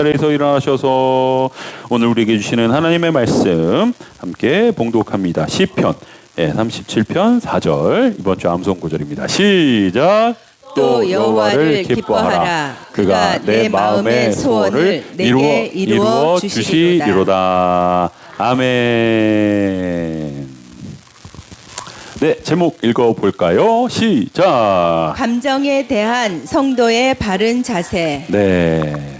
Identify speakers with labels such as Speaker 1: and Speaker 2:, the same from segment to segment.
Speaker 1: 자리에서 일어나셔서 오늘 우리에게 주시는 하나님의 말씀 함께 봉독합니다. 시편 37편 4절 이번 주 암송 구절입니다. 시작.
Speaker 2: 또 여호와를 기뻐하라. 그가 내 마음의 소원을 내게 이루어 주시리로다.
Speaker 1: 아멘. 네, 제목 읽어볼까요? 시작.
Speaker 2: 감정에 대한 성도의 바른 자세.
Speaker 1: 네.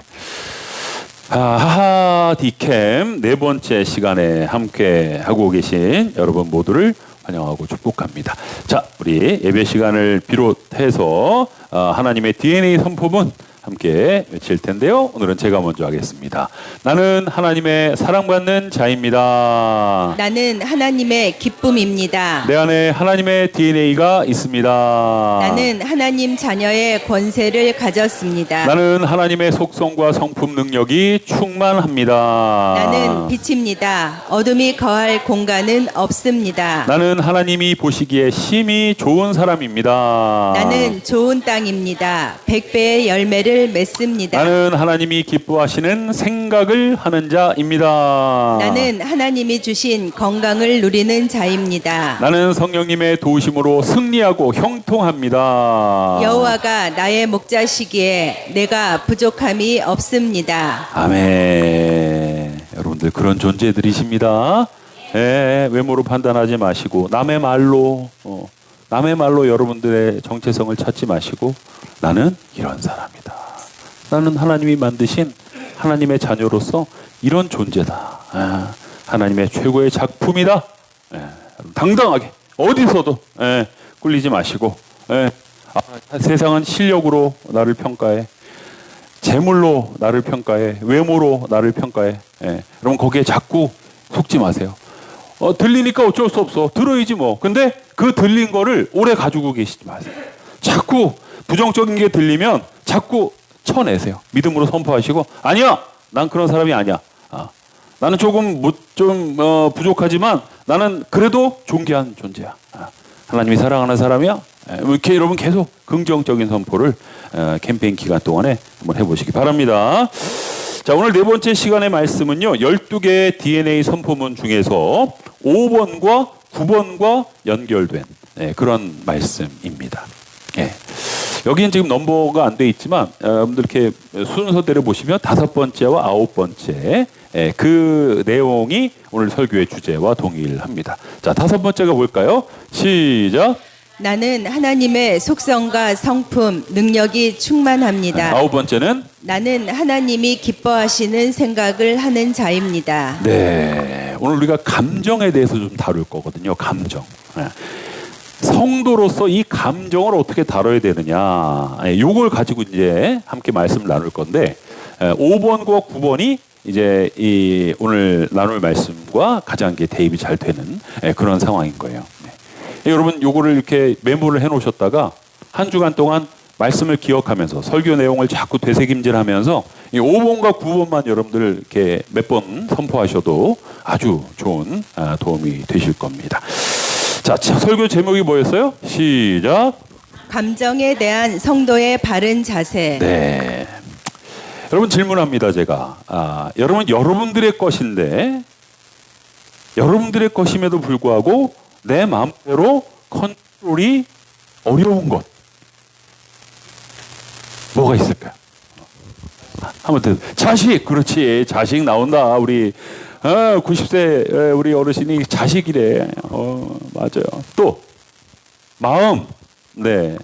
Speaker 1: 하하 디캠 네 번째 시간에 함께 하고 계신 여러분 모두를 환영하고 축복합니다. 자, 우리 예배 시간을 비롯해서 하나님의 DNA 선포문 함께 외칠 텐데요. 오늘은 제가 먼저 하겠습니다. 나는 하나님의 사랑받는 자입니다.
Speaker 2: 나는 하나님의 기쁨입니다.
Speaker 1: 내 안에 하나님의 DNA가 있습니다.
Speaker 2: 나는 하나님 자녀의 권세를 가졌습니다.
Speaker 1: 나는 하나님의 속성과 성품 능력이 충만합니다.
Speaker 2: 나는 빛입니다. 어둠이 거할 공간은 없습니다.
Speaker 1: 나는 하나님이 보시기에 심히 좋은 사람입니다.
Speaker 2: 나는 좋은 땅입니다. 100배의 열매를 맺습니다.
Speaker 1: 나는 하나님이 기뻐하시는 생각을 하는 자입니다.
Speaker 2: 나는 하나님이 주신 건강을 누리는 자입니다.
Speaker 1: 나는 성령님의 도우심으로 승리하고 형통합니다.
Speaker 2: 여호와가 나의 목자시기에 내가 부족함이 없습니다.
Speaker 1: 아멘. 여러분들 그런 존재들이십니다. 외모로 판단하지 마시고 남의 말로 여러분들의 정체성을 찾지 마시고 나는 이런 사람이다. 나는 하나님이 만드신 하나님의 자녀로서 이런 존재다. 하나님의 최고의 작품이다. 당당하게 어디서도 꿀리지 마시고 세상은 실력으로 나를 평가해, 재물로 나를 평가해, 외모로 나를 평가해. 여러분 거기에 자꾸 속지 마세요. 들리니까 어쩔 수 없어. 들어야지 뭐. 근데 그 들린 거를 오래 가지고 계시지 마세요. 자꾸 부정적인 게 들리면 자꾸 쳐내세요. 믿음으로 선포하시고 아니야. 난 그런 사람이 아니야. 나는 조금 부족하지만 나는 그래도 존귀한 존재야. 하나님이 사랑하는 사람이야. 이렇게 여러분 계속 긍정적인 선포를 캠페인 기간 동안에 한번 해보시기 바랍니다. 자, 오늘 네 번째 시간의 말씀은요. 12개의 DNA 선포문 중에서 5번과 9번과 연결된 그런 말씀입니다. 여기는 지금 넘버가 안 돼 있지만 여러분들 이렇게 순서대로 보시면 5번째와 9번째 그 내용이 오늘 설교의 주제와 동일합니다. 자, 5번째가 뭘까요? 시작.
Speaker 2: 나는 하나님의 속성과 성품, 능력이 충만합니다.
Speaker 1: 9번째는
Speaker 2: 나는 하나님이 기뻐하시는 생각을 하는 자입니다.
Speaker 1: 네, 오늘 우리가 감정에 대해서 좀 다룰 거거든요. 감정. 성도로서 이 감정을 어떻게 다뤄야 되느냐, 요걸 가지고 이제 함께 말씀을 나눌 건데 5번과 9번이 이제 이 오늘 나눌 말씀과 가장 대입이 잘 되는 그런 상황인 거예요. 여러분 요거를 이렇게 메모를 해놓으셨다가 한 주간 동안 말씀을 기억하면서 설교 내용을 자꾸 되새김질하면서 이 5번과 9번만 여러분들 이렇게 몇 번 선포하셔도 아주 좋은 도움이 되실 겁니다. 자, 설교 제목이 뭐였어요? 시작.
Speaker 2: 감정에 대한 성도의 바른 자세.
Speaker 1: 네. 여러분 질문합니다, 제가. 여러분들의 것인데, 여러분들의 것임에도 불구하고 내 마음대로 컨트롤이 어려운 것. 뭐가 있을까요? 한번 더. 자식, 그렇지. 자식 나온다. 우리 90세 우리 어르신이 자식이래. 맞아요. 또 마음. 네.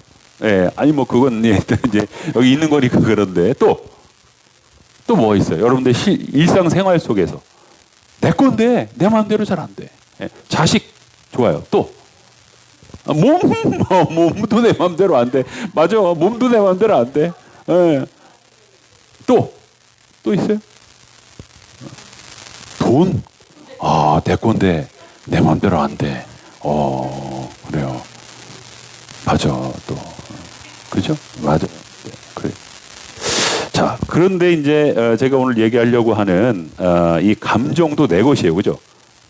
Speaker 1: 아니 뭐 그건 이제 여기 있는 거니까 그런데 또 뭐가 있어요? 여러분들 일상생활 속에서 내 건데 내 마음대로 잘 안 돼. 자식 좋아요. 또 몸도 내 마음대로 안 돼. 맞아. 몸도 내 마음대로 안 돼. 또 있어요? 돈. 내 건데 내 마음대로 안 돼. 그래요. 맞아. 또 그죠? 맞아. 네, 그래. 자, 그런데 이제 제가 오늘 얘기하려고 하는 이 감정도 내 것이에요, 그죠?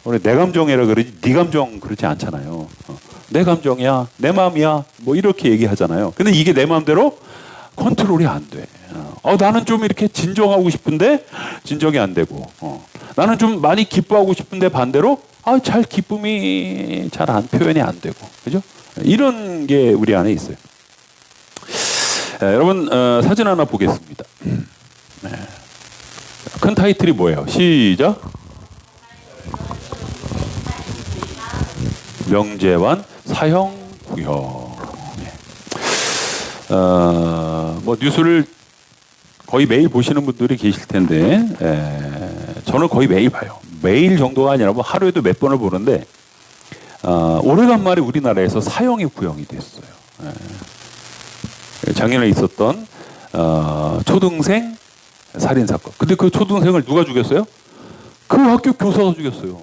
Speaker 1: 우리 내 감정이라 그러지 네 감정 그렇지 않잖아요. 내 감정이야, 내 마음이야, 뭐 이렇게 얘기하잖아요. 근데 이게 내 마음대로 컨트롤이 안 돼. 나는 좀 이렇게 진정하고 싶은데 진정이 안 되고, 나는 좀 많이 기뻐하고 싶은데 반대로 잘 기쁨이 잘 표현이 안 되고, 그죠? 이런 게 우리 안에 있어요. 여러분 사진 하나 보겠습니다. 네. 큰 타이틀이 뭐예요? 시작. 명제완 사형구역. 뭐 뉴스를 거의 매일 보시는 분들이 계실 텐데, 저는 거의 매일 봐요. 매일 정도가 아니라 뭐 하루에도 몇 번을 보는데, 오래간만에 우리나라에서 사형이 구형이 됐어요. 작년에 있었던 초등생 살인 사건. 근데 그 초등생을 누가 죽였어요? 그 학교 교사가 죽였어요.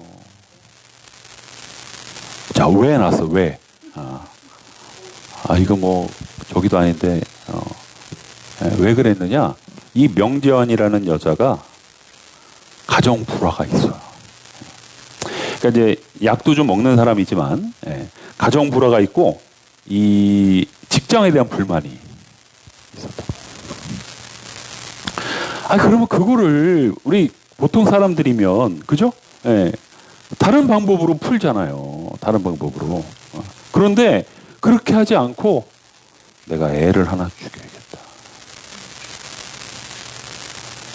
Speaker 1: 자, 왜 났어? 왜? 이거 뭐 저기도 아닌데 왜 그랬느냐? 이 명재환이라는 여자가 가정 불화가 있어요. 그러니까 이제 약도 좀 먹는 사람이지만 가정 불화가 있고 이 직장에 대한 불만이 있었다. 그러면 그거를 우리 보통 사람들이면 그죠? 다른 방법으로 풀잖아요. 다른 방법으로. 그런데 그렇게 하지 않고 내가 애를 하나 죽여야겠다.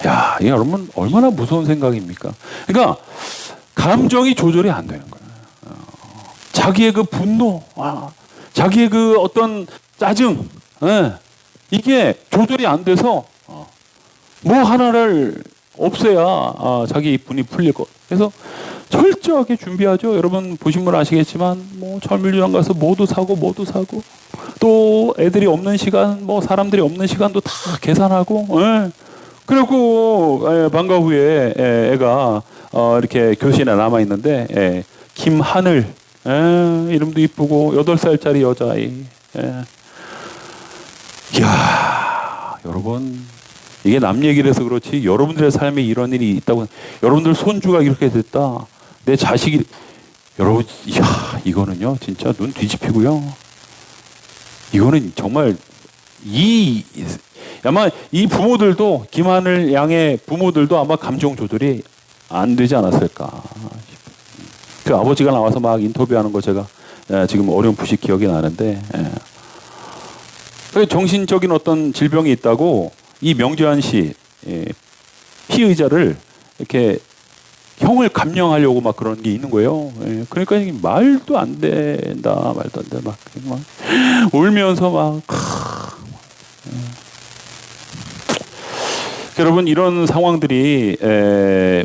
Speaker 1: 야, 이게 여러분 얼마나 무서운 생각입니까? 그러니까 감정이 조절이 안 되는 거예요. 자기의 그 분노, 자기의 그 어떤 짜증, 이게 조절이 안 돼서 뭐 하나를 없애야 자기 분이 풀릴 것. 그래서 철저하게 준비하죠. 여러분 보신 분 아시겠지만 뭐 철물점 가서 뭐도 사고 또 애들이 없는 시간, 뭐 사람들이 없는 시간도 다 계산하고, 그리고 방과 후에 애가 이렇게 교실에 남아 있는데 김하늘, 이름도 이쁘고 8살짜리 여자아이. 이야, 여러분 이게 남 얘기를 해서 그렇지 여러분들의 삶에 이런 일이 있다고, 여러분들 손주가 이렇게 됐다, 내 자식이, 여러분, 이야, 이거는요 진짜 눈 뒤집히고요. 이거는 정말 아마 이 부모들도, 김하늘 양의 부모들도 아마 감정 조절이 안 되지 않았을까. 그 아버지가 나와서 막 인터뷰하는 거 제가 지금 어렴풋이 기억이 나는데, 정신적인 어떤 질병이 있다고 이 명재환 씨 피의자를 이렇게 형을 감형하려고 막 그런 게 있는 거예요. 그러니까 말도 안 된다, 말도 안 돼, 막 울면서 막. 여러분 이런 상황들이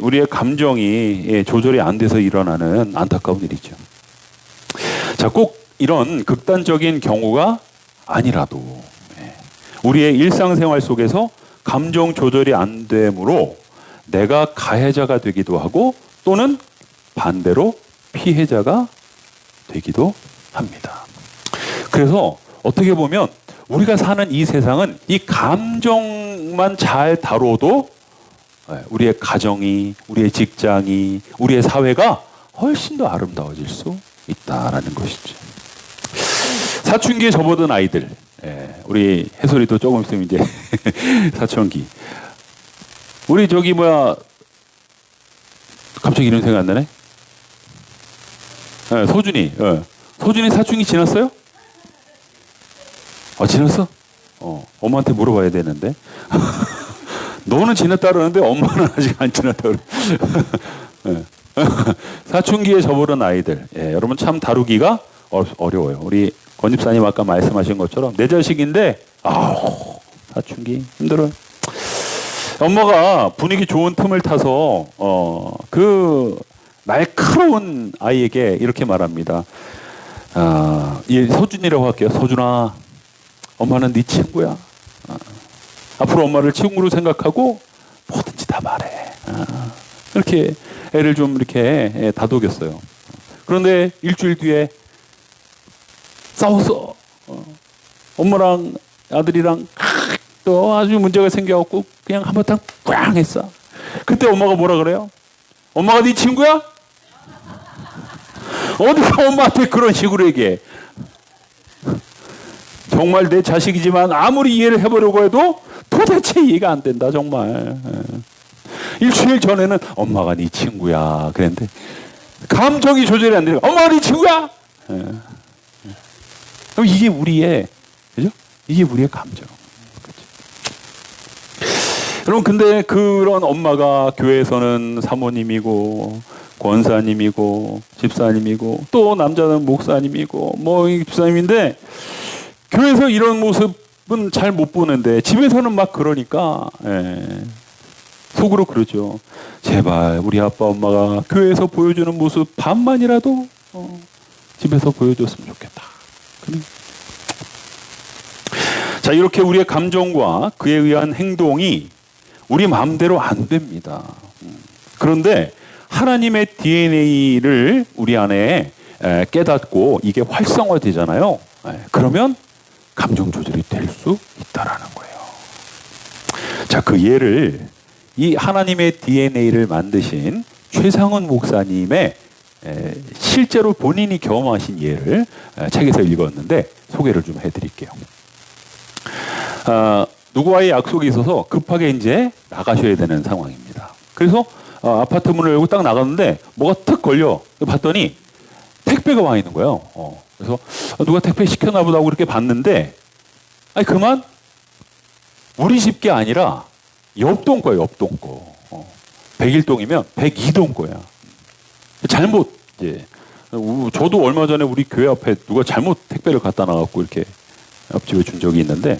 Speaker 1: 우리의 감정이 조절이 안 돼서 일어나는 안타까운 일이죠. 자, 꼭 이런 극단적인 경우가 아니라도 우리의 일상생활 속에서 감정 조절이 안 되므로 내가 가해자가 되기도 하고 또는 반대로 피해자가 되기도 합니다. 그래서 어떻게 보면 우리가 사는 이 세상은 이 감정만 잘 다뤄도 우리의 가정이, 우리의 직장이, 우리의 사회가 훨씬 더 아름다워질 수 있다라는 것이죠. 사춘기에 접어든 아이들, 우리 해솔이도 조금 있으면 이제 사춘기. 우리 갑자기 이런 생각 안 나네? 소준이 사춘기 지났어요? 지났어? 엄마한테 물어봐야 되는데. 너는 지났다 그러는데 엄마는 아직 안 지났다 그래. 사춘기에 접어든 아이들, 여러분 참 다루기가 어려워요. 우리 권 집사님 아까 말씀하신 것처럼 내 자식인데 사춘기 힘들어요. 엄마가 분위기 좋은 틈을 타서 그 날카로운 아이에게 이렇게 말합니다. 서준이라고 할게요. 서준아, 엄마는 네 친구야. 앞으로 엄마를 친구로 생각하고 뭐든지 다 말해. 이렇게 애를 좀 이렇게 다독였어요. 그런데 일주일 뒤에 싸웠어. 엄마랑 아들이랑 또 아주 문제가 생겨갖고 그냥 한바탕 꽝 했어. 그때 엄마가 뭐라 그래요? 엄마가 네 친구야? 어디가 엄마한테 그런 식으로 얘기해? 정말 내 자식이지만 아무리 이해를 해보려고 해도 도대체 이해가 안 된다 정말. 일주일 전에는 엄마가 네 친구야 그랬는데 감정이 조절이 안 되니까 엄마가 네 친구야. 그럼 이게 우리의 그죠? 이게 우리의 감정. 그렇죠? 여러분 근데 그런 엄마가 교회에서는 사모님이고 권사님이고 집사님이고 또 남자는 목사님이고 뭐 집사님인데 교회에서 이런 모습은 잘 못 보는데 집에서는 막 그러니까 속으로 그러죠. 제발 우리 아빠 엄마가 교회에서 보여주는 모습 반만이라도 집에서 보여줬으면 좋겠다. 자, 이렇게 우리의 감정과 그에 의한 행동이 우리 마음대로 안 됩니다. 그런데 하나님의 DNA를 우리 안에 깨닫고 이게 활성화되잖아요. 그러면 감정 조절이 될 수 있다라는 거예요. 자, 그 예를 이 하나님의 DNA를 만드신 최상훈 목사님의 실제로 본인이 경험하신 예를 책에서 읽었는데 소개를 좀 해드릴게요. 누구와의 약속이 있어서 급하게 이제 나가셔야 되는 상황입니다. 그래서 아파트 문을 열고 딱 나갔는데 뭐가 툭 걸려. 봤더니 택배가 와 있는 거예요. 그래서 누가 택배 시켰나 보다 하고 이렇게 봤는데 아니 그만 우리 집 게 아니라 옆동 거예요. 옆동 거. 101동이면 102동 거야. 잘못 이제 저도 얼마 전에 우리 교회 앞에 누가 잘못 택배를 갖다 놔갖고 이렇게 옆집에 준 적이 있는데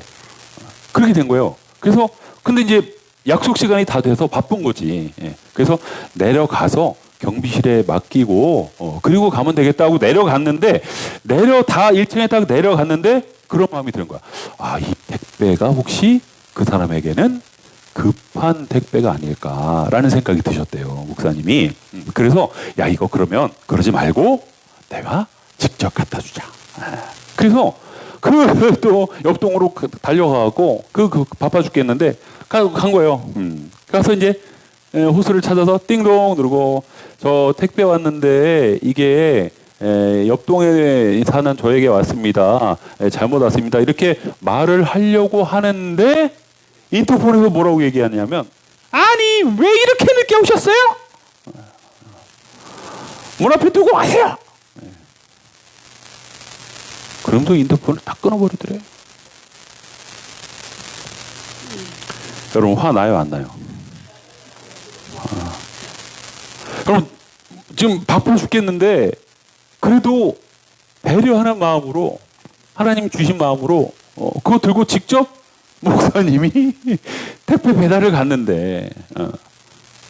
Speaker 1: 그렇게 된 거예요. 그래서 근데 이제 약속 시간이 다 돼서 바쁜 거지. 그래서 내려가서 경비실에 맡기고 그리고 가면 되겠다 하고 내려갔는데 다 1층에 딱 내려갔는데 그런 마음이 드는 거야. 아, 이 택배가 혹시 그 사람에게는 급한 택배가 아닐까라는 생각이 드셨대요. 목사님이. 그래서 야 이거 그러면 그러지 말고 내가 직접 갖다 주자. 그래서 그 또 옆동으로 달려가고 그 바빠 죽겠는데 간 거예요. 가서 이제 호수를 찾아서 띵동 누르고 저 택배 왔는데 이게 옆동에 사는 저에게 왔습니다. 잘못 왔습니다. 이렇게 말을 하려고 하는데 인터폰에서 뭐라고 얘기하냐면 아니 왜 이렇게 늦게 오셨어요? 문 앞에 두고 가세요. 그러면서 인터폰을 다 끊어버리더래요. 여러분 화 나요 안 나요? 여러분 지금 바빠 죽겠는데 그래도 배려하는 마음으로 하나님 주신 마음으로 그거 들고 직접 목사님이 택배 배달을 갔는데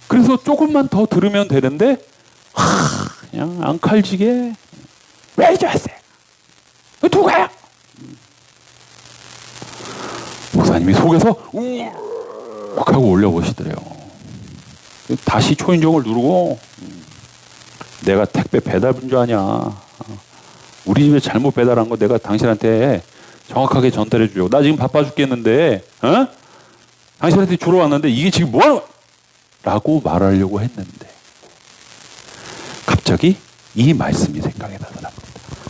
Speaker 1: 그래서 조금만 더 들으면 되는데 그냥 앙칼지게 왜 이제 왔어요? 누구 가요? 목사님이 속에서 우욱 하고 올려보시더래요. 다시 초인종을 누르고 내가 택배 배달분 줄 아냐. 우리 집에 잘못 배달한 거 내가 당신한테 정확하게 전달해 주려고. 나 지금 바빠 죽겠는데 당신한테 주러 왔는데 이게 지금 뭐하는 거야? 라고 말하려고 했는데 갑자기 이 말씀이 생각이 나더랍니다.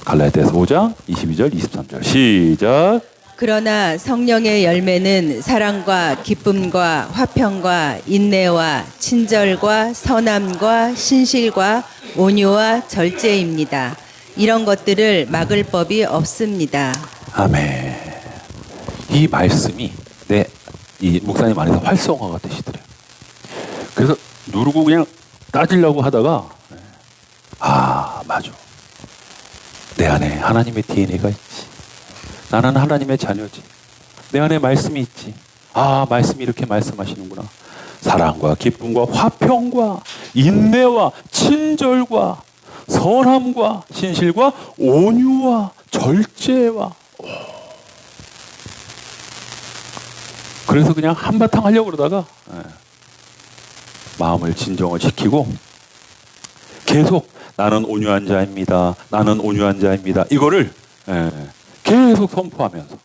Speaker 1: 갈라디아서 5장 22절 23절 시작.
Speaker 2: 그러나 성령의 열매는 사랑과 기쁨과 화평과 인내와 친절과 선함과 신실과 온유와 절제입니다. 이런 것들을 막을 법이 없습니다.
Speaker 1: 아멘. 이 말씀이 이 목사님 안에서 활성화가 되시더래요. 그래서 누르고 그냥 따지려고 하다가 맞아. 내 안에 하나님의 DNA가 있지. 나는 하나님의 자녀지. 내 안에 말씀이 있지. 말씀이 이렇게 말씀하시는구나. 사랑과 기쁨과 화평과 인내와 친절과 선함과 신실과 온유와 절제와 그래서 그냥 한바탕 하려고 그러다가 마음을 진정을 시키고 계속 나는 온유한 자입니다. 나는 온유한 자입니다. 이거를 계속 선포하면서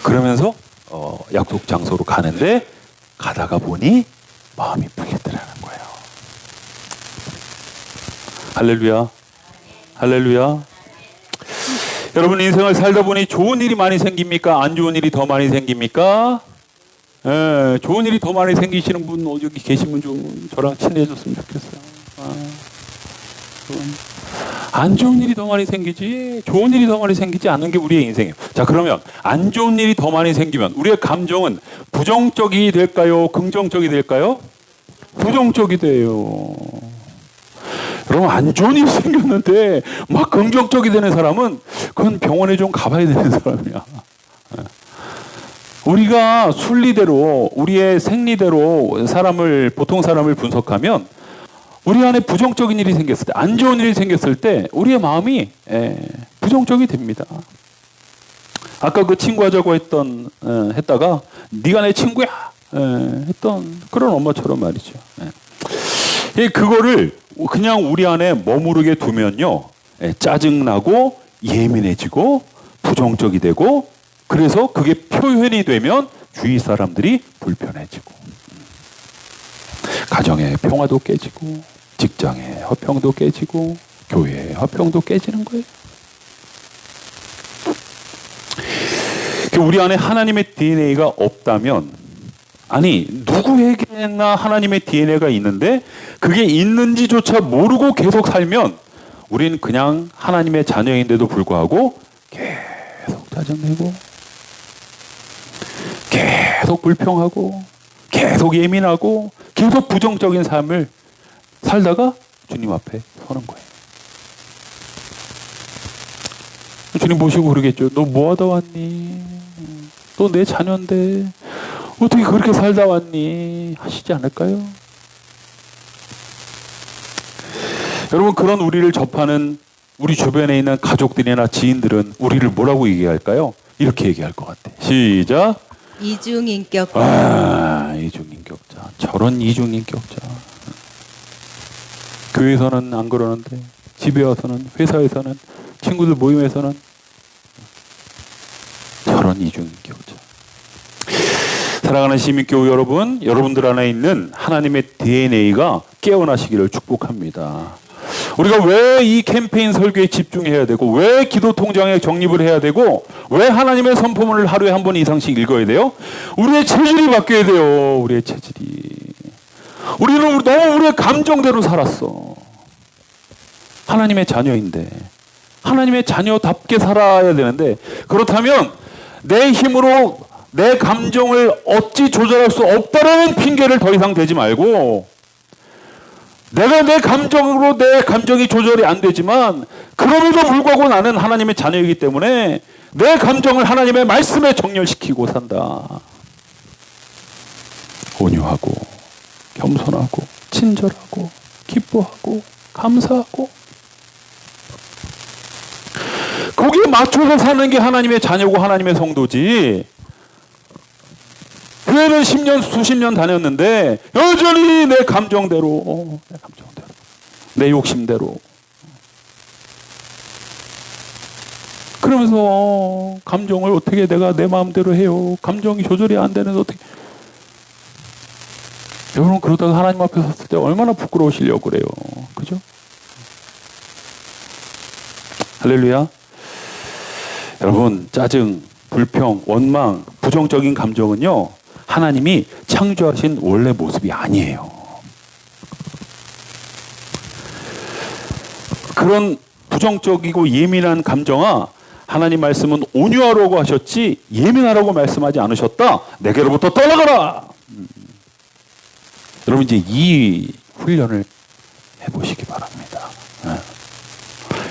Speaker 1: 그러면서 약속 장소로 가는데 가다가 보니 마음이 풀리더라는 거예요. 할렐루야. 할렐루야. 여러분 인생을 살다 보니 좋은 일이 많이 생깁니까? 안 좋은 일이 더 많이 생깁니까? 좋은 일이 더 많이 생기시는 분 여기 계시면 좀 저랑 친해졌으면 좋겠어요. 안 좋은 일이 더 많이 생기지 좋은 일이 더 많이 생기지 않는 게 우리의 인생이에요. 자, 그러면 안 좋은 일이 더 많이 생기면 우리의 감정은 부정적이 될까요? 긍정적이 될까요? 부정적이 돼요. 여러분, 안 좋은 일이 생겼는데 막 긍정적이 되는 사람은 그건 병원에 좀 가봐야 되는 사람이야. 우리가 순리대로 우리의 생리대로 보통 사람을 분석하면 우리 안에 부정적인 일이 생겼을 때, 안 좋은 일이 생겼을 때 우리의 마음이 부정적이 됩니다. 아까 그 친구하자고 했다가 네가 내 친구야 했던 그런 엄마처럼 말이죠. 그거를 그냥 우리 안에 머무르게 두면요, 짜증나고 예민해지고 부정적이 되고, 그래서 그게 표현이 되면 주위 사람들이 불편해지고, 가정의 평화도 깨지고, 직장의 화평도 깨지고, 교회의 화평도 깨지는 거예요. 우리 안에 하나님의 DNA가 없다면, 아니 누구에게나 하나님의 DNA가 있는데 그게 있는지조차 모르고 계속 살면 우리는 그냥 하나님의 자녀인데도 불구하고 계속 짜증내고, 계속 불평하고, 계속 예민하고, 계속 부정적인 삶을 살다가 주님 앞에 서는 거예요. 주님 보시고 그러겠죠. 너 뭐하다 왔니? 너 내 자녀인데 어떻게 그렇게 살다 왔니? 하시지 않을까요? 여러분, 그런 우리를 접하는 우리 주변에 있는 가족들이나 지인들은 우리를 뭐라고 얘기할까요? 이렇게 얘기할 것 같아. 시작.
Speaker 2: 이중인격자.
Speaker 1: 이중인격자. 저런 이중인격자. 교회에서는 안 그러는데 집에 와서는, 회사에서는, 친구들 모임에서는 저런 이중인격자. 사랑하는 시민교회 여러분, 여러분들 안에 있는 하나님의 DNA가 깨어나시기를 축복합니다. 우리가 왜 이 캠페인 설교에 집중해야 되고, 왜 기도 통장에 적립을 해야 되고, 왜 하나님의 선포문을 하루에 한 번 이상씩 읽어야 돼요? 우리의 체질이 바뀌어야 돼요. 우리의 체질이. 우리는 너무 우리의 감정대로 살았어. 하나님의 자녀인데, 하나님의 자녀답게 살아야 되는데, 그렇다면 내 힘으로 내 감정을 어찌 조절할 수 없다라는 핑계를 더 이상 대지 말고, 내가 내 감정으로 내 감정이 조절이 안 되지만 그럼에도 불구하고 나는 하나님의 자녀이기 때문에 내 감정을 하나님의 말씀에 정렬시키고 산다. 온유하고 겸손하고 친절하고 기뻐하고 감사하고, 거기에 맞춰서 사는 게 하나님의 자녀고 하나님의 성도지. 교회는 10년, 수십 년 다녔는데 여전히 내 감정대로, 내 욕심대로, 그러면서 감정을 어떻게 내가 내 마음대로 해요. 감정이 조절이 안 되는데 어떻게. 여러분, 그러다가 하나님 앞에 섰을 때 얼마나 부끄러우시려고 그래요. 그죠? 할렐루야. 여러분, 짜증, 불평, 원망, 부정적인 감정은요, 하나님이 창조하신 원래 모습이 아니에요. 그런 부정적이고 예민한 감정아, 하나님 말씀은 온유하라고 하셨지 예민하라고 말씀하지 않으셨다. 내게로부터 떠나가라. 여러분, 이제 이 훈련을 해보시기 바랍니다.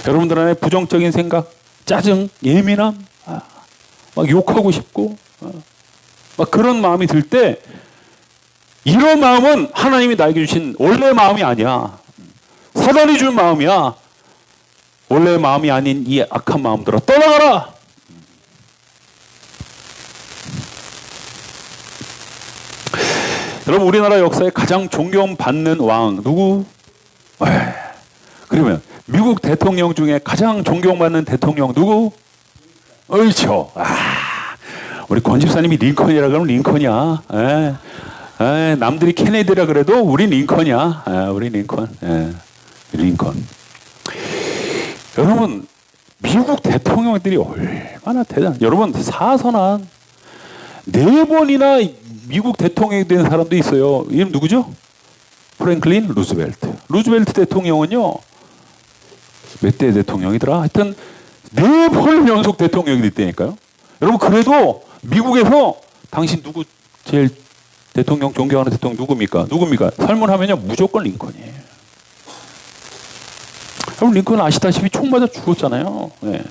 Speaker 1: 여러분들 안에 부정적인 생각, 짜증, 예민함, 막 욕하고 싶고, 막 그런 마음이 들 때, 이런 마음은 하나님이 나에게 주신 원래 마음이 아니야. 사단이 준 마음이야. 원래 마음이 아닌 이 악한 마음들아, 떠나가라. 여러분, 우리나라 역사에 가장 존경받는 왕 누구? 그러면 미국 대통령 중에 가장 존경받는 대통령 누구? 그렇죠. 우리 권 집사님이 링컨이라 그러면 링컨이야. 남들이 케네디라 그래도 우리 링컨이야. 우리 링컨. 링컨. 여러분, 미국 대통령들이 얼마나 여러분, 사선한 4번이나 미국 대통령이 된 사람도 있어요. 이름 누구죠? 프랭클린 루즈벨트. 루즈벨트 대통령은요, 몇 대 대통령이더라? 하여튼 4번 연속 대통령이 됐다니까요. 여러분, 그래도 미국에서 당신 누구 제일 대통령 존경하는 대통령 누굽니까? 설문하면요, 무조건 링컨이에요. 여러분, 링컨은 아시다시피 총 맞아 죽었잖아요. 네.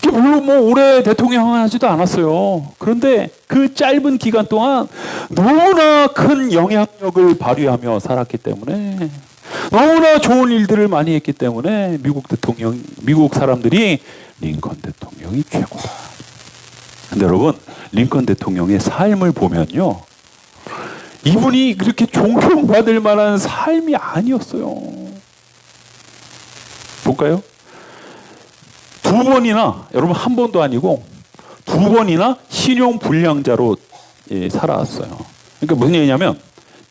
Speaker 1: 물론 뭐 오래 대통령 하지도 않았어요. 그런데 그 짧은 기간 동안 너무나 큰 영향력을 발휘하며 살았기 때문에, 너무나 좋은 일들을 많이 했기 때문에 미국 사람들이 링컨 대통령이 최고다. 근데 여러분, 링컨 대통령의 삶을 보면요, 이분이 그렇게 존경받을 만한 삶이 아니었어요. 볼까요? 2번이나, 여러분 한 번도 아니고 2번이나 신용 불량자로 살아왔어요. 그러니까 무슨 얘기냐면,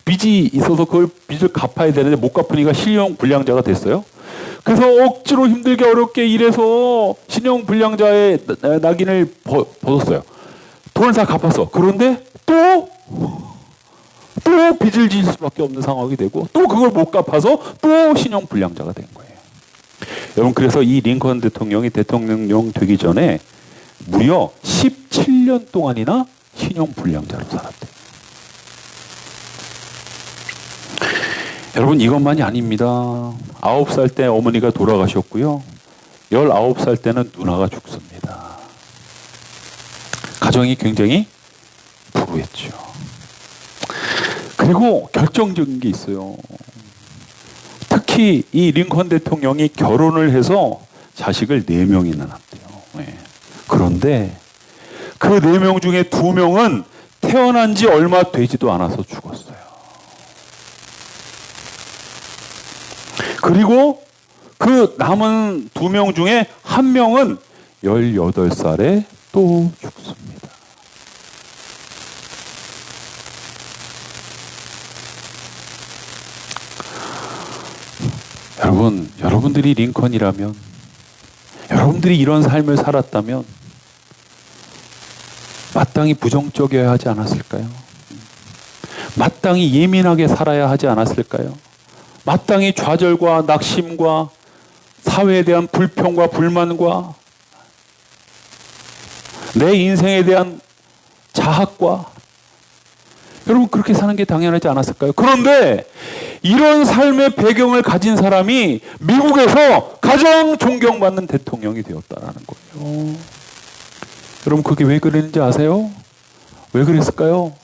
Speaker 1: 빚이 있어서 그걸 빚을 갚아야 되는데 못 갚으니까 신용 불량자가 됐어요. 그래서 억지로 힘들게 어렵게 일해서 신용 불량자의 낙인을 벗었어요. 돈을 다 갚았어. 그런데 또 빚을 질 수밖에 없는 상황이 되고, 또 그걸 못 갚아서 또 신용 불량자가 된 거예요. 여러분, 그래서 이 링컨 대통령이 대통령 되기 전에 무려 17년 동안이나 신용 불량자로 살았대요. 여러분, 이것만이 아닙니다. 9살 때 어머니가 돌아가셨고요. 19살 때는 누나가 죽습니다. 가정이 굉장히 불우했죠. 그리고 결정적인 게 있어요. 특히 이 링컨 대통령이 결혼을 해서 자식을 4명이나 낳았대요. 네. 그런데 그 4명 중에 2명은 태어난 지 얼마 되지도 않아서 죽었어요. 그리고 그 남은 2명 중에 1명은 18살에 또 죽습니다. 여러분들이 링컨이라면, 여러분들이 이런 삶을 살았다면 마땅히 부정적이어야 하지 않았을까요? 마땅히 예민하게 살아야 하지 않았을까요? 마땅히 좌절과 낙심과 사회에 대한 불평과 불만과 내 인생에 대한 자학과, 여러분 그렇게 사는 게 당연하지 않았을까요? 그런데 이런 삶의 배경을 가진 사람이 미국에서 가장 존경받는 대통령이 되었다라는 거예요. 여러분, 그게 왜 그랬는지 아세요? 왜 그랬을까요?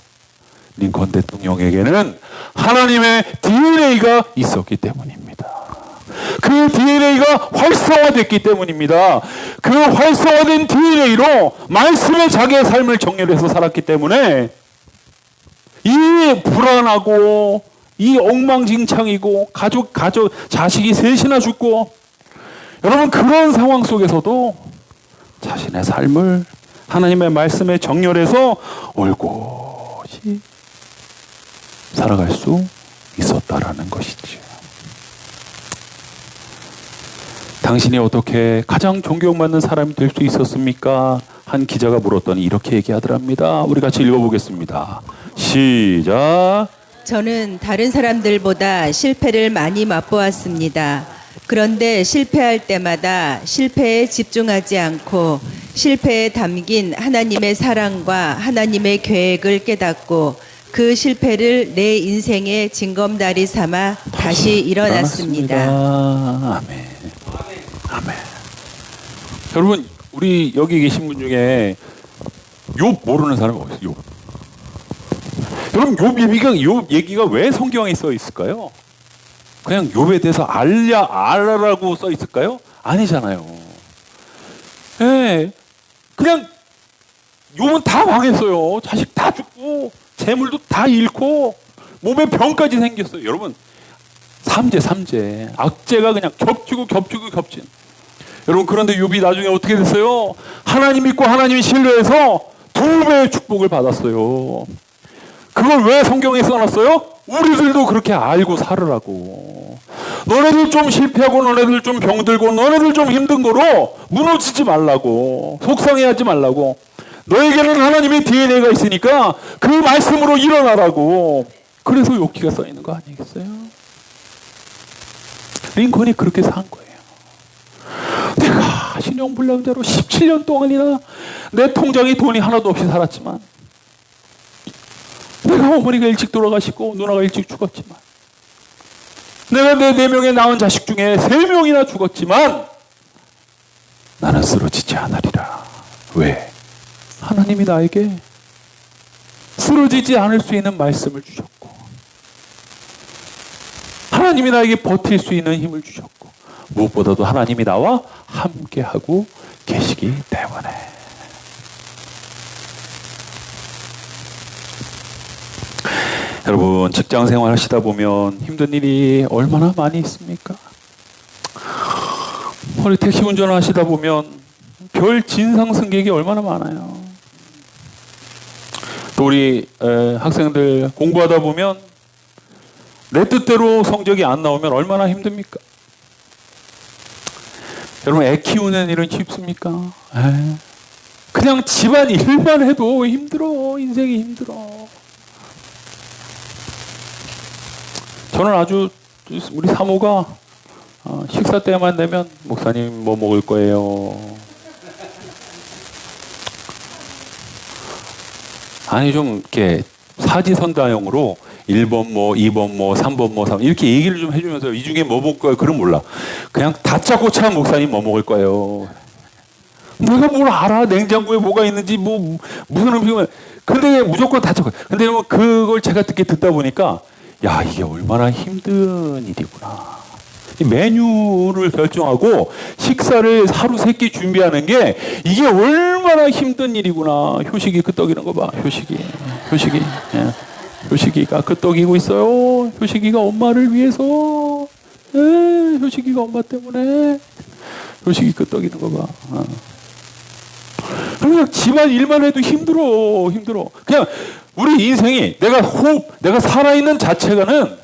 Speaker 1: 링컨 대통령에게는 하나님의 DNA가 있었기 때문입니다. 그 DNA가 활성화됐기 때문입니다. 그 활성화된 DNA로 말씀의 자기의 삶을 정렬해서 살았기 때문에 이 불안하고 이 엉망진창이고 가족 자식이 셋이나 죽고, 여러분 그런 상황 속에서도 자신의 삶을 하나님의 말씀에 정렬해서 올곧이 살아갈 수 있었다라는 것이죠. 당신이 어떻게 가장 존경받는 사람이 될 수 있었습니까? 한 기자가 물었더니 이렇게 얘기하더랍니다. 우리 같이 읽어보겠습니다. 시작.
Speaker 2: 저는 다른 사람들보다 실패를 많이 맛보았습니다. 그런데 실패할 때마다 실패에 집중하지 않고 실패에 담긴 하나님의 사랑과 하나님의 계획을 깨닫고 그 실패를 내 인생의 징검다리 삼아 다시 일어났습니다.
Speaker 1: 아멘. 아멘. 여러분, 우리 여기 계신 분 중에 욥 모르는 사람이 어디 있어요? 욥. 여러분, 욥 얘기가 왜 성경에 써 있을까요? 그냥 욥에 대해서 알라라고 써 있을까요? 아니잖아요. 예. 그냥 욥은 다 망했어요. 자식 다 죽고 재물도 다 잃고 몸에 병까지 생겼어요. 여러분, 삼재 악재가 그냥 겹치고 겹친. 여러분, 그런데 욥이 나중에 어떻게 됐어요? 하나님 믿고 하나님이 신뢰해서 2배의 축복을 받았어요. 그걸 왜 성경에 써놨어요? 우리들도 그렇게 알고 살으라고. 너네들 좀 실패하고 너네들 좀 병들고 너네들 좀 힘든 거로 무너지지 말라고, 속상해하지 말라고. 너에게는 하나님의 DNA가 있으니까 그 말씀으로 일어나라고. 그래서 욥기가 써 있는 거 아니겠어요? 링컨이 그렇게 산 거예요. 내가 신용불량자로 17년 동안이나 내 통장에 돈이 하나도 없이 살았지만, 내가 어머니가 일찍 돌아가시고 누나가 일찍 죽었지만, 내가 내 4명의 낳은 자식 중에 3명이나 죽었지만 나는 쓰러지지 않으리라. 왜? 하나님이 나에게 쓰러지지 않을 수 있는 말씀을 주셨고, 하나님이 나에게 버틸 수 있는 힘을 주셨고, 무엇보다도 하나님이 나와 함께하고 계시기 때문에. 여러분, 직장 생활 하시다 보면 힘든 일이 얼마나 많이 있습니까? 우리 택시 운전을 하시다 보면 별 진상 승객이 얼마나 많아요. 또 우리 학생들 공부하다 보면 내 뜻대로 성적이 안 나오면 얼마나 힘듭니까? 여러분, 애 키우는 일은 쉽습니까? 그냥 집안 일만 해도 힘들어. 인생이 힘들어. 저는 아주 우리 사모가 식사 때만 되면 목사님 뭐 먹을 거예요? 아니 좀 이렇게 사지선다형으로 1번 뭐 2번 뭐 3번 뭐 3 이렇게 얘기를 좀 해주면서 이 중에 뭐 먹을 거예요? 그럼 몰라. 그냥 다짜고짜 목사님 뭐 먹을 거예요? 내가 뭘 알아? 냉장고에 뭐가 있는지 뭐 무슨 음식을. 근데 무조건 다짜고. 근데 그걸 제가 듣다 보니까 야, 이게 얼마나 힘든 일이구나. 이 메뉴를 결정하고 식사를 하루 3끼 준비하는 게 이게 얼마나 힘든 일이구나. 효식이 끄떡이는 거 봐. 효식이. 예. 효식이가 끄떡이고 있어요. 효식이가 엄마를 위해서. 효식이가 엄마 때문에. 효식이 끄떡이는 거 봐. 그냥 집안 일만 해도 힘들어. 그냥 우리 인생이 내가 살아있는 자체가는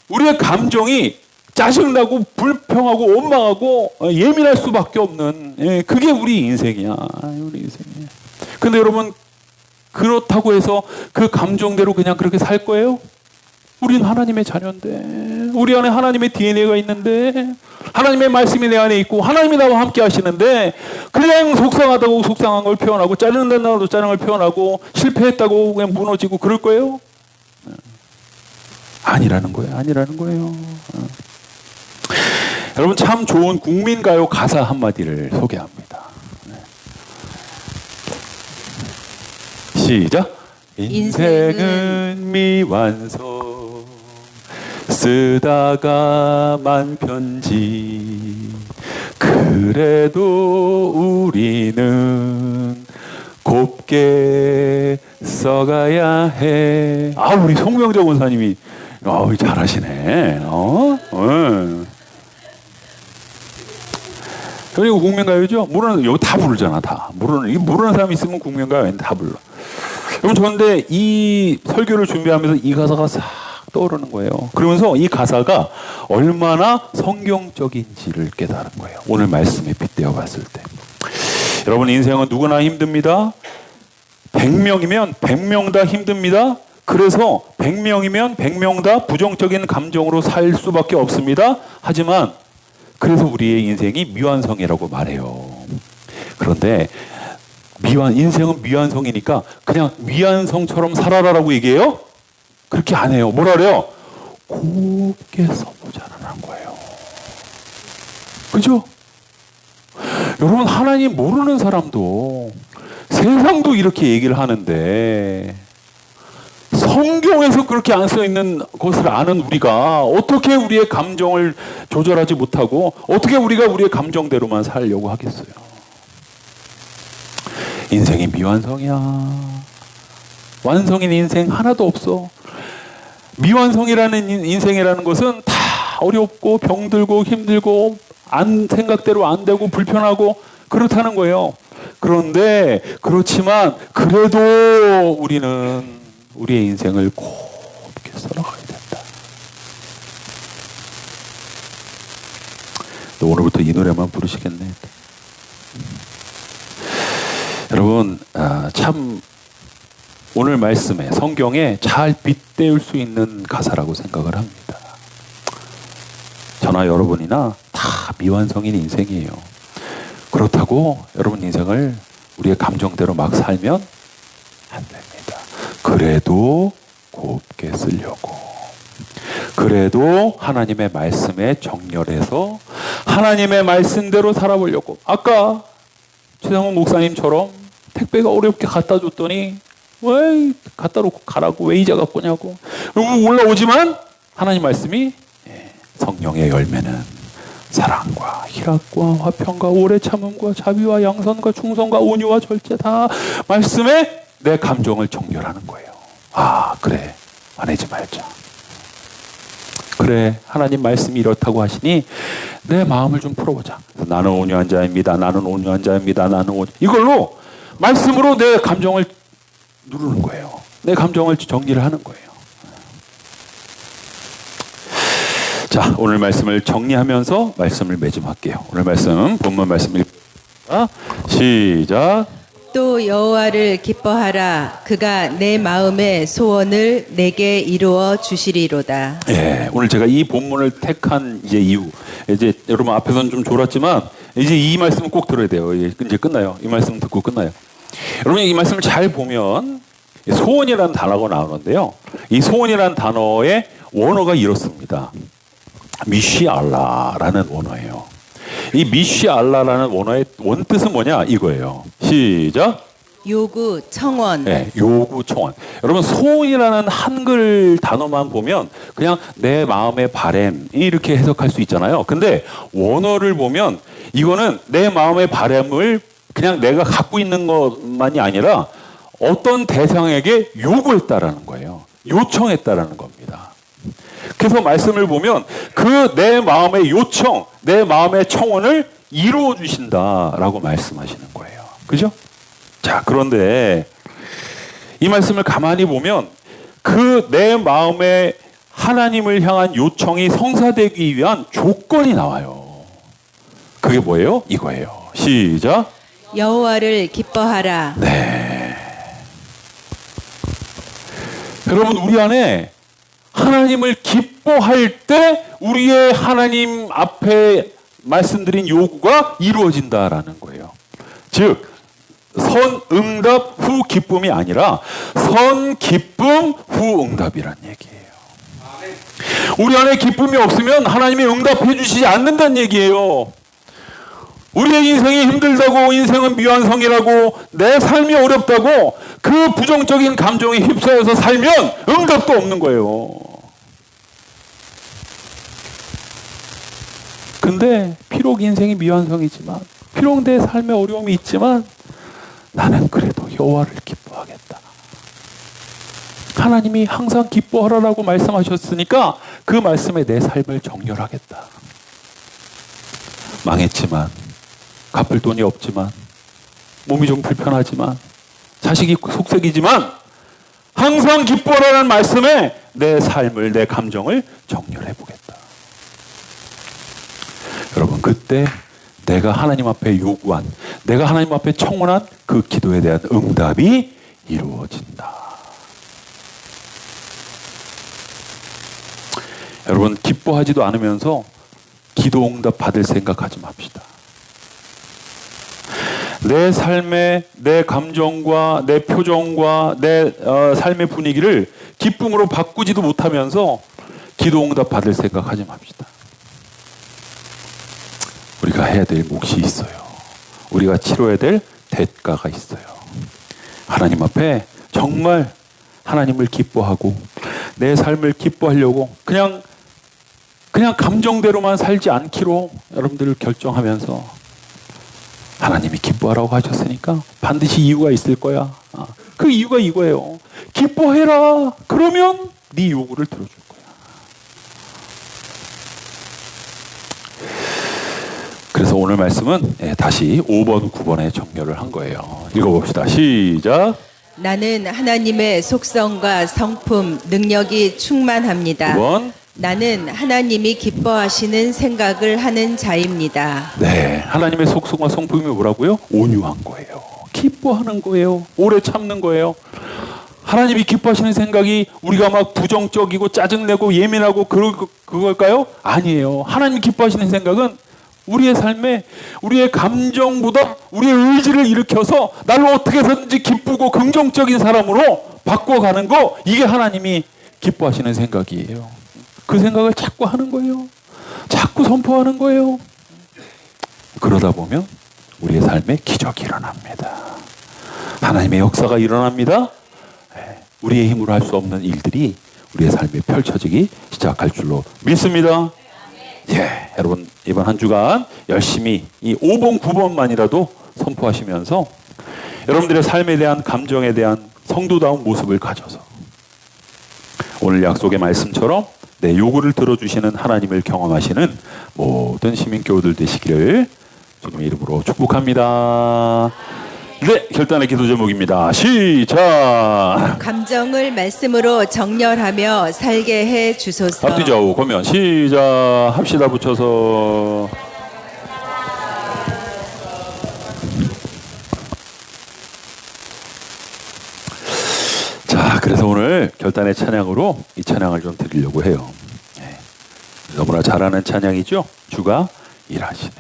Speaker 1: 우리의 감정이 짜증나고 불평하고 원망하고 예민할 수밖에 없는, 그게 우리 인생이야. 우리 인생이야. 근데 여러분, 그렇다고 해서 그 감정대로 그냥 그렇게 살 거예요? 우린 하나님의 자녀인데, 우리 안에 하나님의 DNA가 있는데, 하나님의 말씀이 내 안에 있고 하나님이 나와 함께 하시는데, 그냥 속상하다고 속상한 걸 표현하고 짜증난다고 짜증을 표현하고 실패했다고 그냥 무너지고 그럴 거예요? 아니라는 거예요. 여러분, 참 좋은 국민가요 가사 한마디를 소개합니다. 시작. 인생은 미완성, 쓰다가만 편지, 그래도 우리는 곱게 써가야 해. 우리 송명자 원사님이 잘하시네. 그리고 국민가요죠. 여기 다 부르잖아. 다 모르는 사람 있으면 국민가요 다 불러. 여러분, 그런데 이 설교를 준비하면서 이 가사가 싹 떠오르는 거예요. 그러면서 이 가사가 얼마나 성경적인지를 깨달은 거예요. 오늘 말씀에 빗대어 봤을 때. 여러분, 인생은 누구나 힘듭니다. 100명이면 100명 다 힘듭니다. 그래서 100명이면 100명 다 부정적인 감정으로 살 수밖에 없습니다. 하지만 그래서 우리의 인생이 미완성이라고 말해요. 그런데 인생은 미완성이니까 그냥 미완성처럼 살아라라고 얘기해요? 그렇게 안 해요. 뭐라 그래요? 곱게 써보자라는 거예요. 그죠? 여러분, 하나님 모르는 사람도, 세상도 이렇게 얘기를 하는데 성경에서 그렇게 안 써 있는 것을 아는 우리가 어떻게 우리의 감정을 조절하지 못하고 어떻게 우리가 우리의 감정대로만 살려고 하겠어요? 인생이 미완성이야. 완성인 인생 하나도 없어. 미완성이라는 인생이라는 것은 다 어렵고 병들고 힘들고 생각대로 안 되고 불편하고 그렇다는 거예요. 그렇지만 그래도 우리는 우리의 인생을 곱게 살아가야 된다. 오늘부터 이 노래만 부르시겠네. 여러분, 참 오늘 말씀에 성경에 잘 빗대울 수 있는 가사라고 생각을 합니다. 저나 여러분이나 다 미완성인 인생이에요. 그렇다고 여러분 인생을 우리의 감정대로 막 살면 안 됩니다. 그래도 곱게 쓰려고, 그래도 하나님의 말씀에 정렬해서 하나님의 말씀대로 살아보려고. 아까 최상훈 목사님처럼 택배가 어렵게 갖다 줬더니 왜 갖다 놓고 가라고 왜 이자 갖고 오냐고. 그리고 올라오지만 하나님 말씀이 성령의 열매는 사랑과 희락과 화평과 오래 참음과 자비와 양선과 충성과 온유와 절제다. 말씀에 내 감정을 정렬하는 거예요. 아, 그래, 화내지 말자. 그래, 하나님 말씀이 이렇다고 하시니 내 마음을 좀 풀어보자. 나는 온유한 자입니다. 나는 온유한 자입니다. 나는 이걸로 말씀으로 내 감정을 누르는 거예요. 내 감정을 정리를 하는 거예요. 자, 오늘 말씀을 정리하면서 말씀을 매짐할게요. 오늘 말씀, 본문 말씀 읽습니다. 시작.
Speaker 2: 또 여호와를 기뻐하라. 그가 내 마음의 소원을 내게 이루어 주시리로다.
Speaker 1: 예, 오늘 제가 이 본문을 택한 이유, 이제 여러분 앞에서는 좀 졸았지만 이제 이 말씀은 꼭 들어야 돼요. 이제 끝나요. 이 말씀 듣고 끝나요. 여러분 이 말씀을 잘 보면 소원이라는 단어가 나오는데요. 이 소원이라는 단어의 원어가 이렇습니다. 미시알라라는 원어예요. 이 미시알라라는 원어의 원뜻은 뭐냐 이거예요. 시작.
Speaker 2: 요구, 청원.
Speaker 1: 네, 요구, 청원. 여러분 소원이라는 한글 단어만 보면 그냥 내 마음의 바램 이렇게 해석할 수 있잖아요. 근데 원어를 보면 이거는 내 마음의 바램을 그냥 내가 갖고 있는 것만이 아니라 어떤 대상에게 요구했다라는 거예요. 요청했다라는 겁니다. 그래서 말씀을 보면 그 내 마음의 요청, 내 마음의 청원을 이루어 주신다라고 말씀하시는 거예요. 그죠? 자, 그런데 이 말씀을 가만히 보면 그 내 마음의 하나님을 향한 요청이 성사되기 위한 조건이 나와요. 그게 뭐예요? 이거예요. 시작.
Speaker 2: 여호와를 기뻐하라.
Speaker 1: 네. 여러분 우리 안에 하나님을 기뻐할 때 우리의 하나님 앞에 말씀드린 요구가 이루어진다라는 거예요. 즉 선 응답 후 기쁨이 아니라 선 기쁨 후 응답이란 얘기예요. 우리 안에 기쁨이 없으면 하나님이 응답해 주시지 않는다는 얘기예요. 우리의 인생이 힘들다고, 인생은 미완성이라고, 내 삶이 어렵다고 그 부정적인 감정에 휩싸여서 살면 응답도 없는 거예요. 근데 비록 인생이 미완성이지만, 비록 내 삶에 어려움이 있지만 나는 그래도 여호와를 기뻐하겠다. 하나님이 항상 기뻐하라라고 말씀하셨으니까 그 말씀에 내 삶을 정렬하겠다. 망했지만, 갚을 돈이 없지만, 몸이 좀 불편하지만, 자식이 속색이지만 항상 기뻐하라는 말씀에 내 삶을, 내 감정을 정렬해 보겠다. 여러분 그때 내가 하나님 앞에 요구한, 내가 하나님 앞에 청원한 그 기도에 대한 응답이 이루어진다. 여러분 기뻐하지도 않으면서 기도 응답 받을 생각하지 맙시다. 내 삶의 내 감정과 내 표정과 내 삶의 분위기를 기쁨으로 바꾸지도 못하면서 기도 응답 받을 생각하지 맙시다. 우리가 해야 될 몫이 있어요. 우리가 치러야 될 대가가 있어요. 하나님 앞에 정말 하나님을 기뻐하고 내 삶을 기뻐하려고 그냥 감정대로만 살지 않기로 여러분들을 결정하면서 하나님이 기뻐하라고 하셨으니까 반드시 이유가 있을 거야. 그 이유가 이거예요. 기뻐해라. 그러면 네 요구를 들어줄 거야. 그래서 오늘 말씀은 다시 5번, 9번에 정렬을 한 거예요. 읽어봅시다. 시작.
Speaker 2: 나는 하나님의 속성과 성품, 능력이 충만합니다.
Speaker 1: 9번.
Speaker 2: 나는 하나님이 기뻐하시는 생각을 하는 자입니다.
Speaker 1: 네, 하나님의 속성과 성품이 뭐라고요? 온유한 거예요. 기뻐하는 거예요. 오래 참는 거예요. 하나님이 기뻐하시는 생각이 우리가 막 부정적이고 짜증내고 예민하고 그걸까요? 아니에요. 하나님 기뻐하시는 생각은 우리의 삶에 우리의 감정보다 우리의 의지를 일으켜서 나를 어떻게 해서든지 기쁘고 긍정적인 사람으로 바꿔가는 거, 이게 하나님이 기뻐하시는 생각이에요. 그 생각을 자꾸 하는 거예요. 자꾸 선포하는 거예요. 그러다 보면 우리의 삶에 기적이 일어납니다. 하나님의 역사가 일어납니다. 우리의 힘으로 할 수 없는 일들이 우리의 삶에 펼쳐지기 시작할 줄로 믿습니다. 예, 여러분 이번 한 주간 열심히 이 5번 9번만이라도 선포하시면서 여러분들의 삶에 대한 감정에 대한 성도다운 모습을 가져서 오늘 약속의 말씀처럼 내 요구를 들어주시는 하나님을 경험하시는 모든 시민교우들 되시기를 주님의 이름으로 축복합니다. 네, 결단의 기도 제목입니다. 시작.
Speaker 2: 감정을 말씀으로 정렬하며 살게 해 주소서.
Speaker 1: 앞뒤 좌우 고면 시작. 합시다. 붙여서. 자, 그래서 오늘 결단의 찬양으로 이 찬양을 좀 드리려고 해요. 네. 너무나 잘 아는 찬양이죠. 주가 일하시네.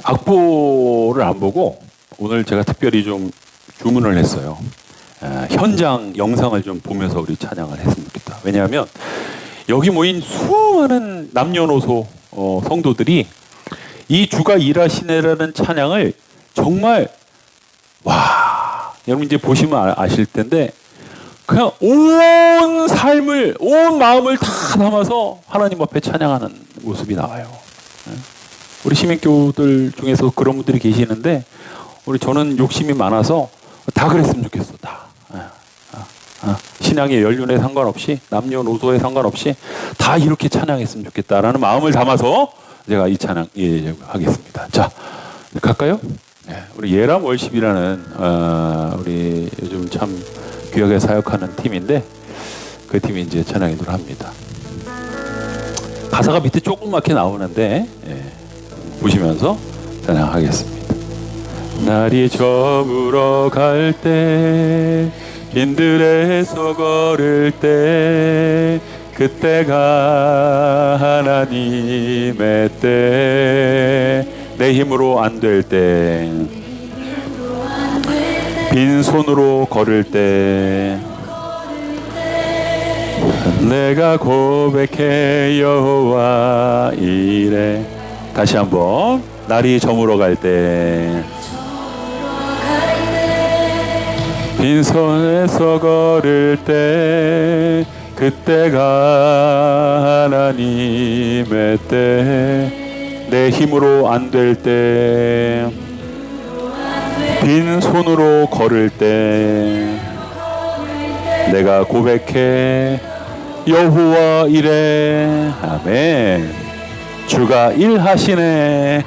Speaker 1: 악보를 안 보고 오늘 제가 특별히 좀 주문을 했어요. 현장 영상을 좀 보면서 우리 찬양을 했으면 좋겠다. 왜냐하면 여기 모인 수많은 남녀노소 성도들이 이 주가 일하시네라는 찬양을 정말 여러분 이제 보시면 아실 텐데 그냥 온 삶을 온 마음을 다 담아서 하나님 앞에 찬양하는 모습이 나와요. 우리 시민교우들 중에서 그런 분들이 계시는데 저는 욕심이 많아서 다 그랬으면 좋겠어. 다 신앙의 연륜에 상관없이 남녀노소에 상관없이 다 이렇게 찬양했으면 좋겠다라는 마음을 담아서 제가 이 찬양 하겠습니다. 자, 갈까요? 우리 예람 월십이라는 우리 요즘 참 귀하게 사역하는 팀인데 그 팀이 이제 찬양인도를 합니다. 가사가 밑에 조그맣게 나오는데 보시면서 찬양하겠습니다. 날이 저물어 갈 때 빈들에서 걸을 때 그때가 하나님의 때 내 힘으로 안 될 때 빈손으로 걸을 때 내가 고백해 여호와 이래. 다시 한번. 날이 저물어 갈 때 빈손에서 걸을 때 그때가 하나님의 때 내 힘으로 안 될 때 빈손으로 걸을 때 내가 고백해 여호와 이래. 아멘. 주가 일하시네.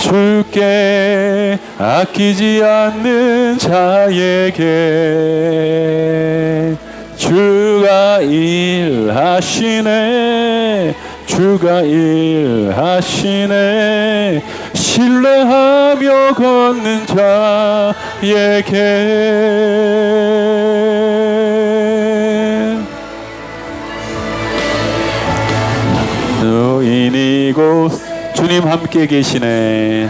Speaker 1: 주께 아끼지 않는 자에게 주가 일하시네. 주가 일하시네. 신뢰하며 걷는 자에게 누인 이곳 주님 함께 계시네.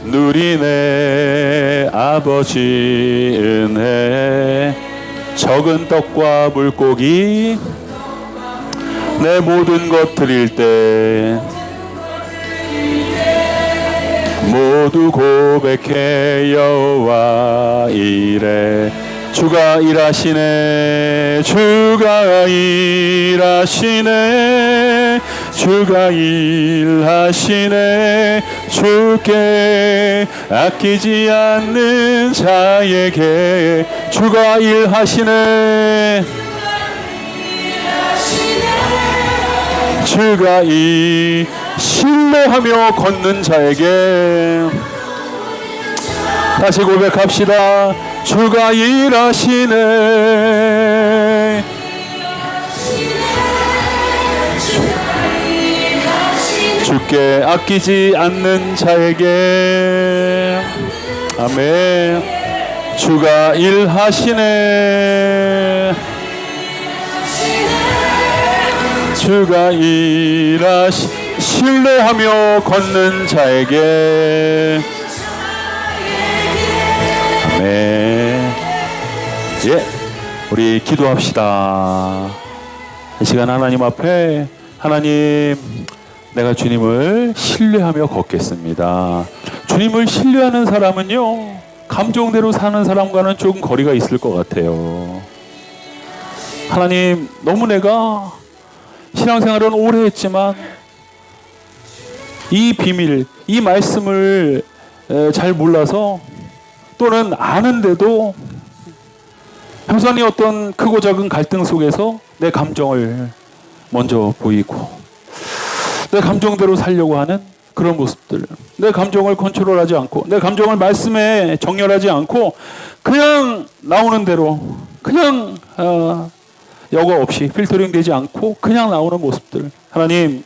Speaker 1: 누리네 아버지 은혜. 적은 떡과 물고기 내 모든 것 드릴 때 모두 고백해 여호와 이래. 주가 일하시네. 주가 일하시네. 주가 일하시네. 주께 아끼지 않는 자에게 주가 일하시네. 주가 신뢰하며 걷는 자에게 다시 고백합시다. 주가 일하시네. 주께 아끼지 않는 자에게 아멘. 주가 일하시네. 주가 신뢰하며 걷는 자에게 아멘. 예, 우리 기도합시다. 이 시간 하나님 앞에 하나님, 내가 주님을 신뢰하며 걷겠습니다. 주님을 신뢰하는 사람은요, 감정대로 사는 사람과는 조금 거리가 있을 것 같아요. 하나님, 너무 내가 신앙생활은 오래 했지만 이 비밀, 이 말씀을 잘 몰라서, 또는 아는데도 형선이 어떤 크고 작은 갈등 속에서 내 감정을 먼저 보이고 내 감정대로 살려고 하는 그런 모습들, 내 감정을 컨트롤하지 않고 내 감정을 말씀에 정렬하지 않고 그냥 나오는 대로, 그냥 여과 없이 필터링 되지 않고 그냥 나오는 모습들, 하나님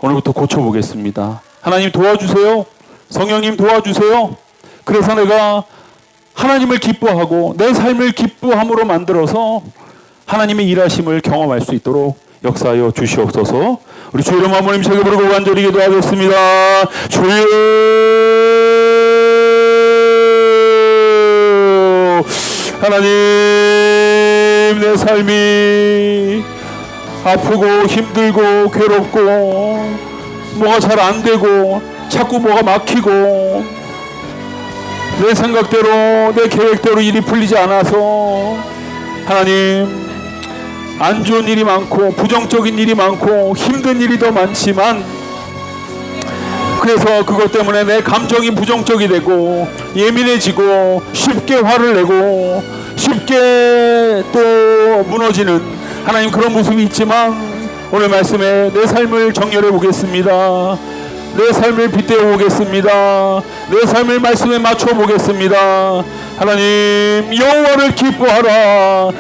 Speaker 1: 오늘부터 고쳐보겠습니다. 하나님 도와주세요. 성령님 도와주세요. 그래서 내가 하나님을 기뻐하고 내 삶을 기뻐함으로 만들어서 하나님의 일하심을 경험할 수 있도록 역사하여 주시옵소서. 우리 주 이름 한번 힘차게 부르고 간절히 기도하겠습니다. 주여, 하나님, 내 삶이 아프고 힘들고 괴롭고 뭐가 잘 안 되고 자꾸 뭐가 막히고 내 생각대로 내 계획대로 일이 풀리지 않아서 하나님, 안 좋은 일이 많고 부정적인 일이 많고 힘든 일이 더 많지만, 그래서 그것 때문에 내 감정이 부정적이 되고 예민해지고 쉽게 화를 내고 쉽게 또 무너지는 하나님 그런 모습이 있지만, 오늘 말씀에 내 삶을 정렬해 보겠습니다. 내 삶을 빗대어 보겠습니다. 내 삶을 말씀에 맞춰 보겠습니다. 하나님, 여호와를 기뻐하라.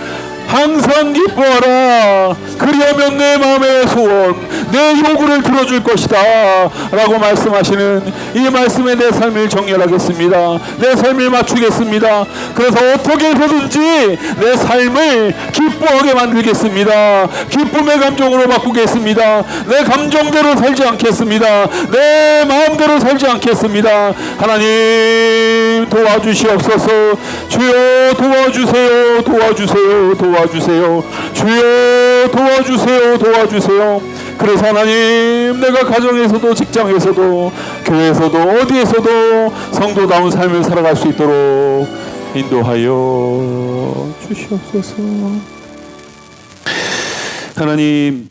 Speaker 1: 항상 기뻐하라. 그리하면 내 마음의 소원, 내 요구를 들어줄 것이다 라고 말씀하시는 이 말씀에 내 삶을 정렬하겠습니다. 내 삶을 맞추겠습니다. 그래서 어떻게 해서든지 내 삶을 기뻐하게 만들겠습니다. 기쁨의 감정으로 바꾸겠습니다. 내 감정대로 살지 않겠습니다. 내 마음대로 살지 않겠습니다. 하나님 도와주시옵소서. 주여 도와주세요. 도와주세요. 도와주세요. 주여 도와주세요. 도와주세요. 그래서 하나님, 내가 가정에서도 직장에서도 교회에서도 어디에서도 성도다운 삶을 살아갈 수 있도록 인도하여 주시옵소서. 하나님,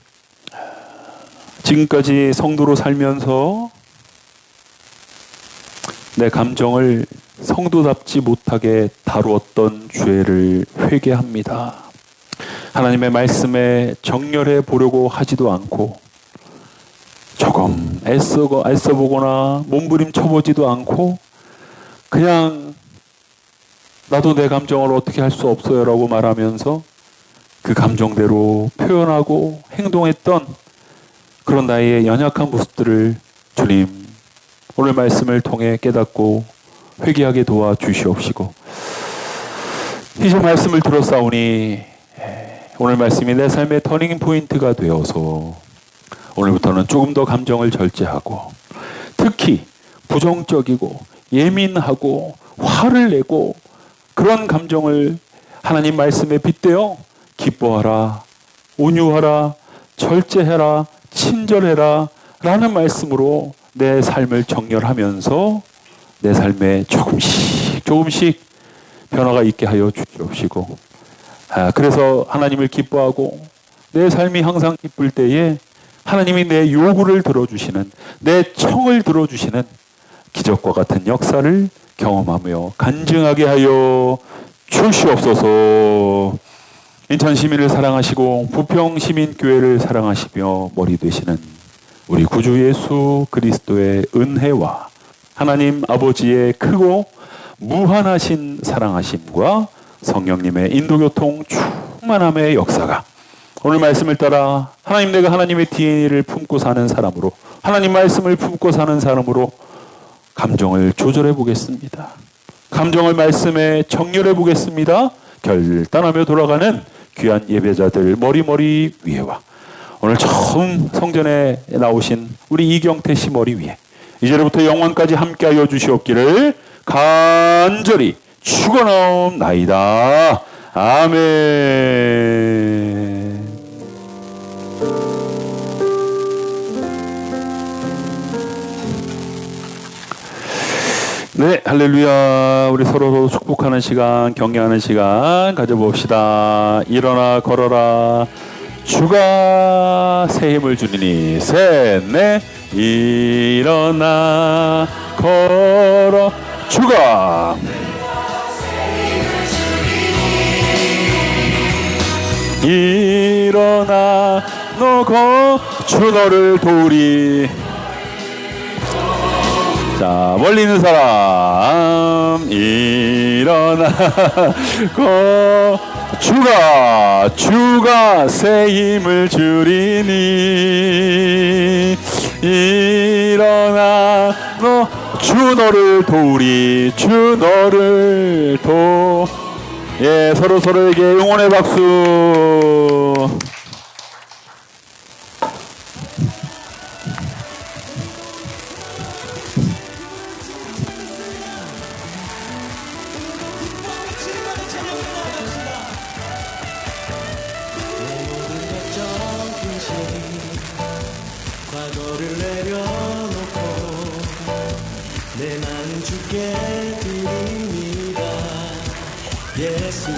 Speaker 1: 지금까지 성도로 살면서 내 감정을 성도답지 못하게 다루었던 죄를 회개합니다. 하나님의 말씀에 정렬해 보려고 하지도 않고 조금 애써보거나 몸부림쳐보지도 않고 그냥 나도 내 감정을 어떻게 할 수 없어요 라고 말하면서 그 감정대로 표현하고 행동했던 그런 나의 연약한 모습들을 주님 오늘 말씀을 통해 깨닫고 회개하게 도와주시옵시고, 이제 말씀을 들었사오니 오늘 말씀이 내 삶의 터닝 포인트가 되어서 오늘부터는 조금 더 감정을 절제하고, 특히 부정적이고 예민하고 화를 내고 그런 감정을 하나님 말씀에 빗대어 기뻐하라, 온유하라, 절제해라, 친절해라 라는 말씀으로 내 삶을 정렬하면서 내 삶에 조금씩 변화가 있게 하여 주시옵시고, 그래서 하나님을 기뻐하고 내 삶이 항상 기쁠 때에 하나님이 내 요구를 들어주시는, 내 청을 들어주시는 기적과 같은 역사를 경험하며 간증하게 하여 주시옵소서. 인천 시민을 사랑하시고 부평 시민교회를 사랑하시며 머리 되시는 우리 구주 예수 그리스도의 은혜와 하나님 아버지의 크고 무한하신 사랑하심과 성령님의 인도교통 충만함의 역사가 오늘 말씀을 따라 하나님, 내가 하나님의 DNA를 품고 사는 사람으로, 하나님 말씀을 품고 사는 사람으로 감정을 조절해 보겠습니다. 감정을 말씀에 정렬해 보겠습니다. 결단하며 돌아가는 귀한 예배자들 머리 위에와 오늘 처음 성전에 나오신 우리 이경태 씨 머리 위에 이제로부터 영원까지 함께하여 주시옵기를 간절히 축원하옵나이다. 아멘. 네, 할렐루야. 우리 서로 축복하는 시간, 격려하는 시간 가져봅시다. 일어나 걸어라. 주가 새 힘을 주니니. 셋, 넷. 일어나 걸어. 주가 일어나 너고 주 너를 도우리. 자, 멀리 있는 사람 일어나 주가 새 힘을 주리니. 일어나 주 너를 도우리. 주 너를 예, 서로에게 응원의 박수.
Speaker 3: 과거를 내려놓고 내 마음 주께 드립니다. 예수